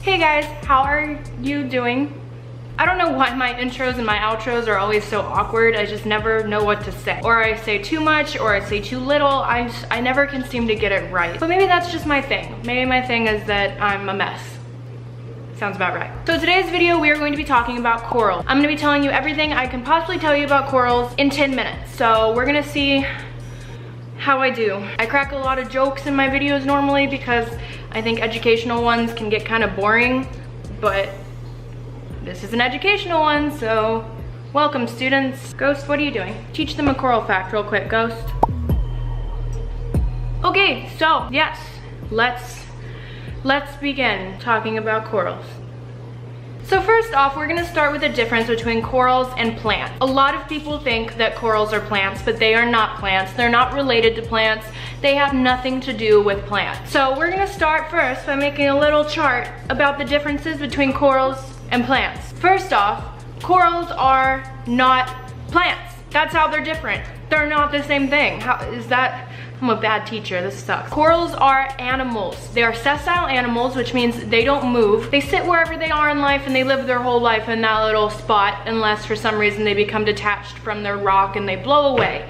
Hey guys, how are you doing? I don't know why my intros and my outros are always so awkward. I just never know what to say. Or I say too much, or I say too little. I never can seem to get it right. But maybe that's just my thing. Maybe my thing is that I'm a mess. Sounds about right. So today's video, we are going to be talking about coral. I'm gonna be telling you everything I can possibly tell you about corals in 10 minutes. So we're gonna see how I do. I crack a lot of jokes in my videos normally because I think educational ones can get kind of boring, but this is an educational one, so welcome students. Ghost, what are you doing? Teach them a coral fact real quick, Ghost. Okay, so yes, let's begin talking about corals. So first off, we're gonna start with the difference between corals and plants. A lot of people think that corals are plants, but they are not plants. They're not related to plants. They have nothing to do with plants. So we're gonna start first by making a little chart about the differences between corals and plants. First off, corals are not plants. That's how they're different. They're not the same thing. How is that? I'm a bad teacher, this sucks. Corals are animals. They are sessile animals, which means they don't move. They sit wherever they are in life and they live their whole life in that little spot unless for some reason they become detached from their rock and they blow away.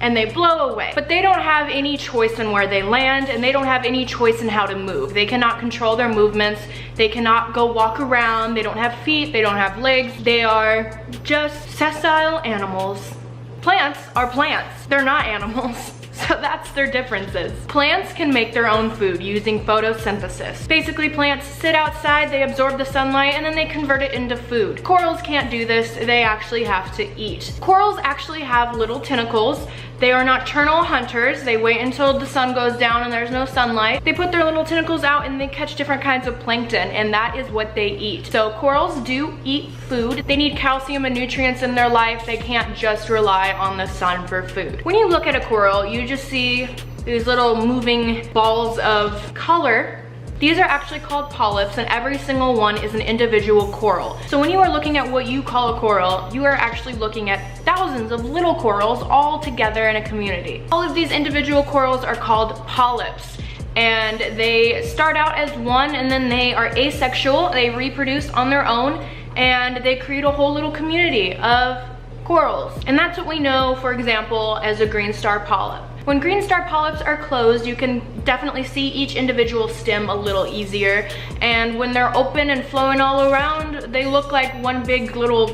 And they blow away. But they don't have any choice in where they land, and they don't have any choice in how to move. They cannot control their movements. They cannot go walk around. They don't have feet. They don't have legs. They are just sessile animals. Plants are plants. They're not animals. So that's their differences. Plants can make their own food using photosynthesis. Basically, plants sit outside, they absorb the sunlight, and then they convert it into food. Corals can't do this, they actually have to eat. Corals actually have little tentacles. They are nocturnal hunters. They wait until the sun goes down and there's no sunlight. They put their little tentacles out and they catch different kinds of plankton, and that is what they eat. So corals do eat food. They need calcium and nutrients in their life. They can't just rely on the sun for food. When you look at a coral, you just see these little moving balls of color. These are actually called polyps, and every single one is an individual coral. So when you are looking at what you call a coral, you are actually looking at thousands of little corals all together in a community. All of these individual corals are called polyps, and they start out as one and then they are asexual. They reproduce on their own and they create a whole little community of corals. And that's what we know, for example, as a green star polyp. When green star polyps are closed, you can definitely see each individual stem a little easier. And when they're open and flowing all around, they look like one big field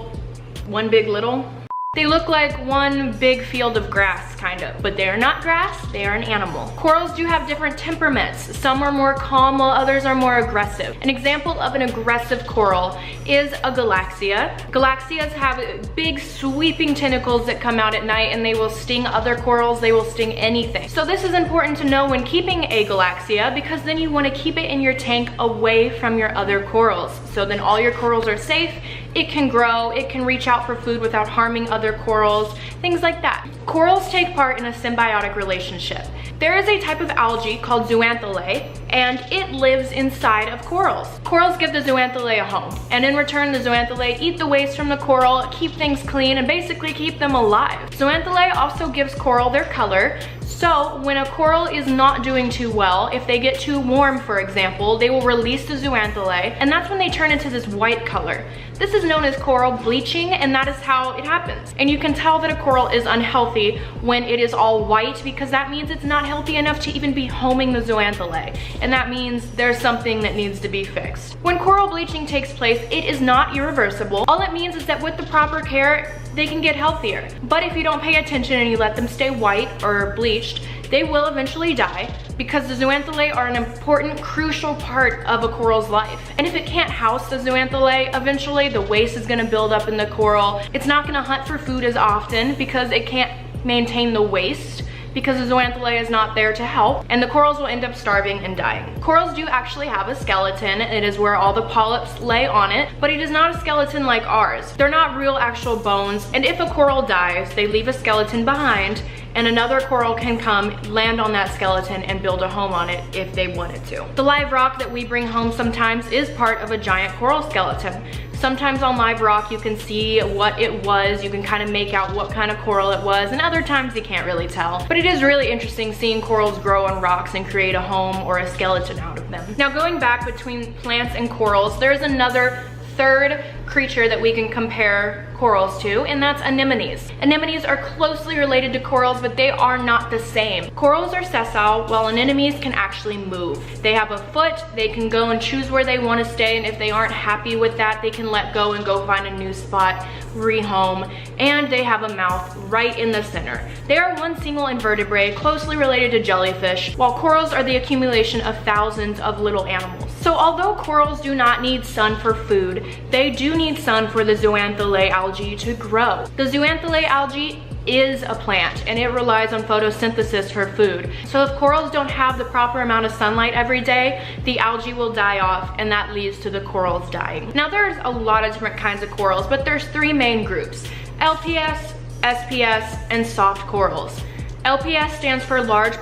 of grass, kind of. But they are not grass, they are an animal. Corals do have different temperaments. Some are more calm while others are more aggressive. An example of an aggressive coral is a galaxia. Galaxias have big sweeping tentacles that come out at night, and they will sting other corals, they will sting anything. So this is important to know when keeping a galaxia, because then you want to keep it in your tank away from your other corals. So then all your corals are safe, it can grow, it can reach out for food without harming other corals, things like that. Corals take part in a symbiotic relationship. There is a type of algae called zooxanthellae, and it lives inside of corals. Corals give the zooxanthellae a home, and in return the zooxanthellae eat the waste from the coral, keep things clean, and basically keep them alive. Zooxanthellae also gives coral their color. So when a coral is not doing too well, if they get too warm, for example, they will release the zooxanthellae, and that's when they turn into this white color. This is known as coral bleaching, and that is how it happens. And you can tell that a coral is unhealthy when it is all white, because that means it's not healthy enough to even be homing the zooxanthellae. And that means there's something that needs to be fixed. When coral bleaching takes place, it is not irreversible. All it means is that with the proper care, they can get healthier. But if you don't pay attention and you let them stay white or bleached, they will eventually die, because the zooxanthellae are an important, crucial part of a coral's life. And if it can't house the zooxanthellae, eventually the waste is gonna build up in the coral. It's not gonna hunt for food as often because it can't maintain the waste, because the zooxanthellae is not there to help, and the corals will end up starving and dying. Corals do actually have a skeleton. It is where all the polyps lay on it, but it is not a skeleton like ours. They're not real actual bones, and if a coral dies, they leave a skeleton behind, and another coral can come, land on that skeleton, and build a home on it if they wanted to. The live rock that we bring home sometimes is part of a giant coral skeleton. Sometimes on live rock you can see what it was, you can kind of make out what kind of coral it was, and other times you can't really tell. But it is really interesting seeing corals grow on rocks and create a home or a skeleton out of them. Now going back between plants and corals, there's another third creature that we can compare corals to, and that's anemones. Anemones are closely related to corals, but they are not the same. Corals are sessile, while anemones can actually move. They have a foot, they can go and choose where they want to stay, and if they aren't happy with that, they can let go and go find a new spot, rehome, and they have a mouth right in the center. They are one single invertebrate, closely related to jellyfish, while corals are the accumulation of thousands of little animals. So although corals do not need sun for food, they do need sun for the zooxanthellae algae to grow. The zooxanthellae algae is a plant and it relies on photosynthesis for food. So if corals don't have the proper amount of sunlight every day, the algae will die off and that leads to the corals dying. Now there's a lot of different kinds of corals, but there's three main groups: LPS, SPS, and soft corals. LPS stands for large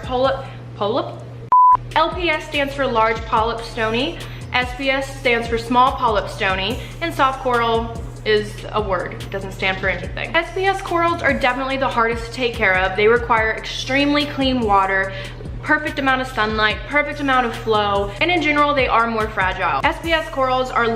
LPS stands for large polyp stony, SPS stands for small polyp stony, and soft coral is a word, it doesn't stand for anything. SPS corals are definitely the hardest to take care of. They require extremely clean water, perfect amount of sunlight, perfect amount of flow, and in general they are more fragile. SPS corals are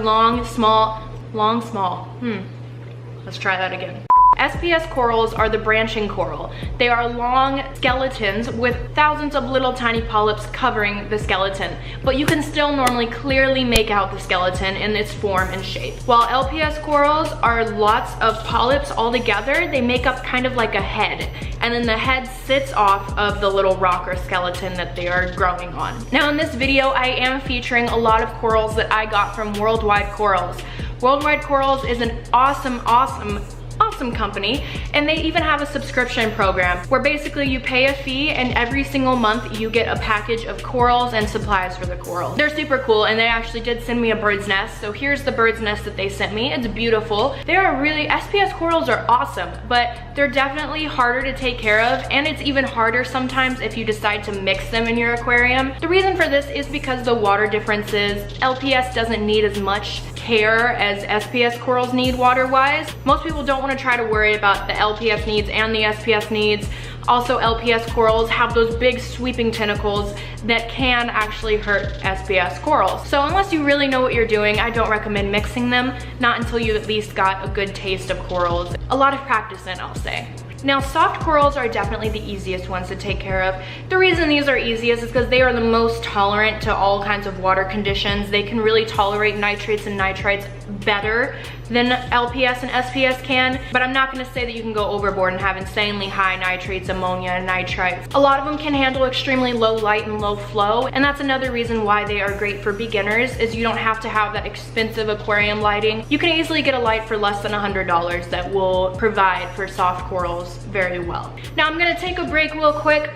let's try that again. SPS corals are the branching coral. They are long skeletons with thousands of little tiny polyps covering the skeleton, but you can still normally clearly make out the skeleton in its form and shape. While LPS corals are lots of polyps all together, they make up kind of like a head, and then the head sits off of the little rock or skeleton that they are growing on. Now in this video, I am featuring a lot of corals that I got from Worldwide Corals. Worldwide Corals is an awesome company, and they even have a subscription program where basically you pay a fee and every single month you get a package of corals and supplies for the corals. They're super cool, and they actually did send me a bird's nest. So here's the bird's nest that they sent me. It's beautiful. They are really, SPS corals are awesome, but they're definitely harder to take care of, and it's even harder sometimes if you decide to mix them in your aquarium. The reason for this is because the water differences. LPS doesn't need as much care as SPS corals need water-wise. Most people don't want to try to worry about the LPS needs and the SPS needs. Also, LPS corals have those big sweeping tentacles that can actually hurt SPS corals. So unless you really know what you're doing, I don't recommend mixing them, not until you at least got a good taste of corals. A lot of practice in, I'll say. Now, soft corals are definitely the easiest ones to take care of. The reason these are easiest is because they are the most tolerant to all kinds of water conditions. They can really tolerate nitrates and nitrites better than LPS and SPS can, but I'm not gonna say that you can go overboard and have insanely high nitrates, ammonia, and nitrites. A lot of them can handle extremely low light and low flow, and that's another reason why they are great for beginners, is you don't have to have that expensive aquarium lighting. You can easily get a light for less than $100 that will provide for soft corals very well. Now I'm gonna take a break real quick.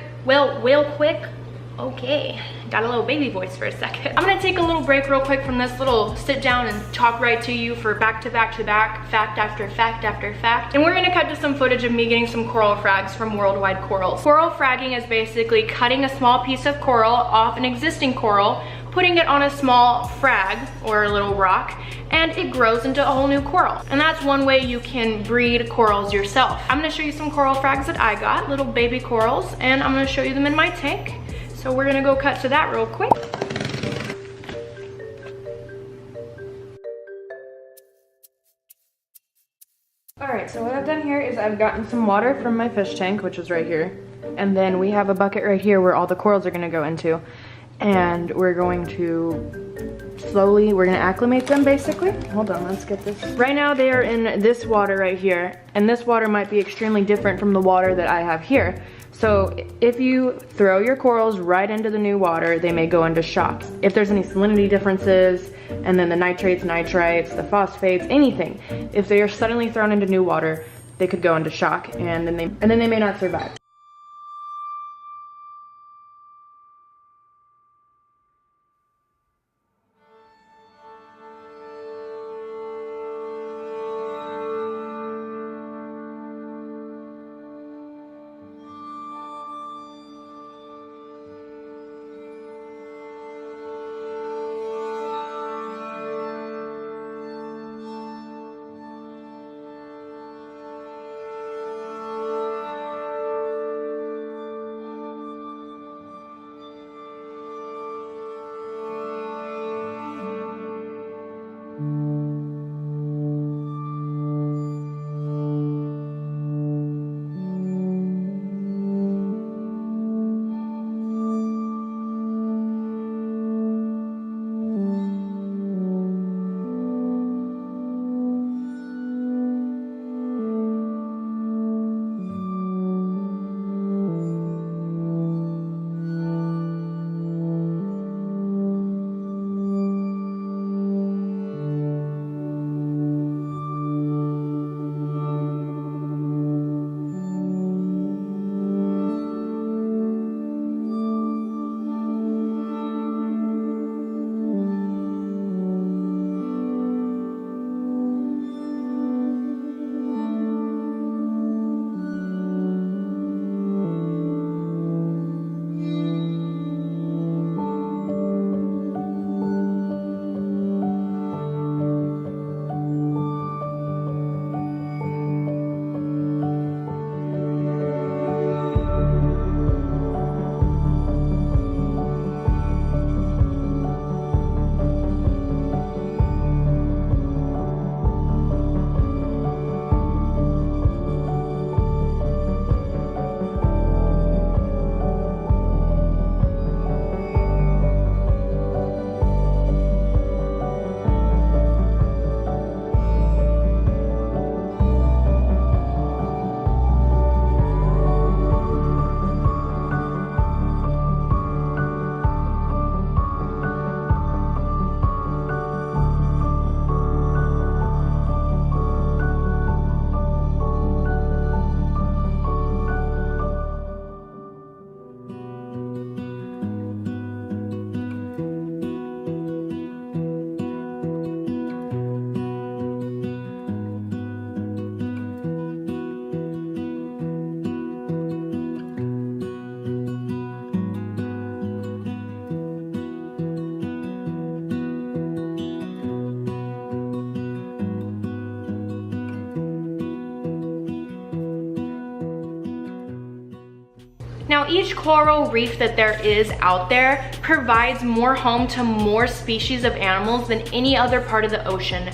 Okay, got a little baby voice for a second. I'm gonna take a little break real quick from this little sit down and talk right to you for back to back, fact after fact after fact. And we're gonna cut to some footage of me getting some coral frags from Worldwide Corals. Coral fragging is basically cutting a small piece of coral off an existing coral, putting it on a small frag or a little rock, and it grows into a whole new coral. And that's one way you can breed corals yourself. I'm gonna show you some coral frags that I got, little baby corals, and I'm gonna show you them in my tank. So we're gonna go cut to that real quick. All right, so what I've done here is I've gotten some water from my fish tank, which is right here. And then we have a bucket right here where all the corals are gonna go into. And we're going to slowly, we're gonna acclimate them basically. Hold on, let's get this. Right now they are in this water right here. And this water might be extremely different from the water that I have here. So if you throw your corals right into the new water, they may go into shock. If there's any salinity differences, and then the nitrates, nitrites, the phosphates, anything, if they are suddenly thrown into new water, they could go into shock, and then they may not survive. Now, each coral reef that there is out there provides more home to more species of animals than any other part of the ocean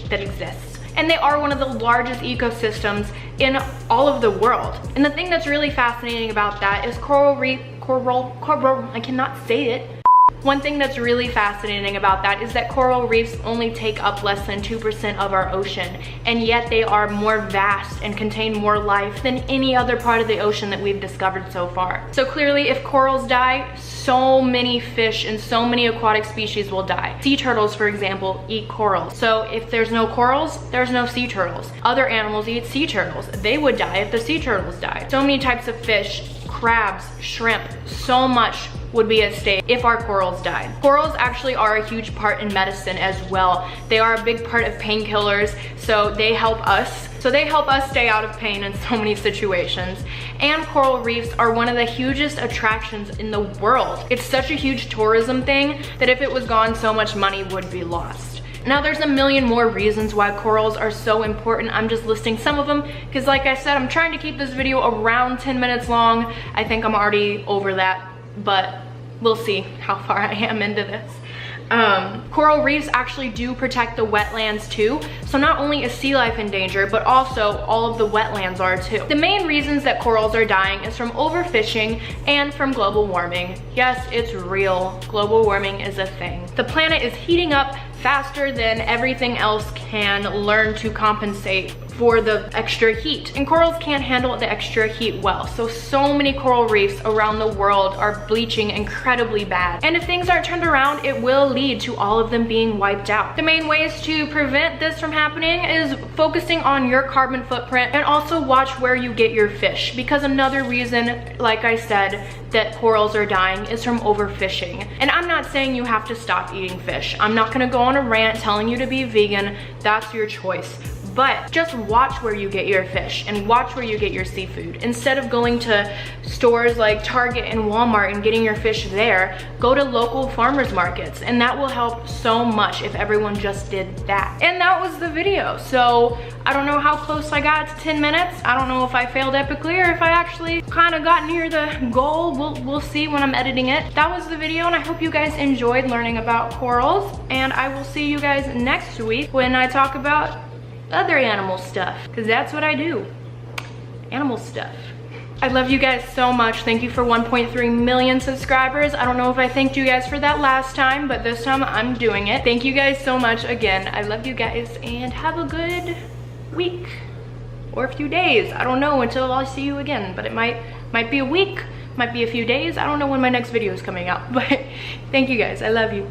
that exists. And they are one of the largest ecosystems in all of the world. And the thing that's really fascinating about that is I cannot say it. One thing that's really fascinating about that is that coral reefs only take up less than 2% of our ocean, and yet they are more vast and contain more life than any other part of the ocean that we've discovered so far. So clearly, if corals die, so many fish and so many aquatic species will die. Sea turtles, for example, eat corals. So if there's no corals, there's no sea turtles. Other animals eat sea turtles. They would die if the sea turtles died. So many types of fish, crabs, shrimp, so much would be at stake if our corals died. Corals actually are a huge part in medicine as well. They are a big part of painkillers, so they help us. Stay out of pain in so many situations. And coral reefs are one of the hugest attractions in the world. It's such a huge tourism thing that if it was gone, so much money would be lost. Now, there's a million more reasons why corals are so important. I'm just listing some of them because, like I said, I'm trying to keep this video around 10 minutes long. I think I'm already over that, but we'll see how far I am into this. Coral reefs actually do protect the wetlands too. So not only is sea life in danger, but also all of the wetlands are too. The main reasons that corals are dying is from overfishing and from global warming. Yes, it's real. Global warming is a thing. The planet is heating up faster than everything else can learn to compensate for the extra heat. And corals can't handle the extra heat well. So many coral reefs around the world are bleaching incredibly bad. And if things aren't turned around, it will lead to all of them being wiped out. The main ways to prevent this from happening is focusing on your carbon footprint and also watch where you get your fish. Because another reason, like I said, that corals are dying is from overfishing. And I'm not saying you have to stop eating fish. I'm not gonna go on a rant telling you to be vegan. That's your choice. But just watch where you get your fish and watch where you get your seafood. Instead of going to stores like Target and Walmart and getting your fish there, go to local farmers markets, and that will help so much if everyone just did that. And that was the video. So I don't know how close I got to 10 minutes. I don't know if I failed epically or if I actually kind of got near the goal. We'll see when I'm editing it. That was the video, and I hope you guys enjoyed learning about corals, and I will see you guys next week when I talk about other animal stuff, because that's what I do, animal stuff. I love you guys so much. Thank you for 1.3 million subscribers. I don't know if I thanked you guys for that last time, but this time I'm doing it. Thank you guys so much again. I love you guys, and have a good week or a few days. I don't know until I see you again, but it might be a week, might be a few days. I don't know when my next video is coming out, but thank you guys. I love you.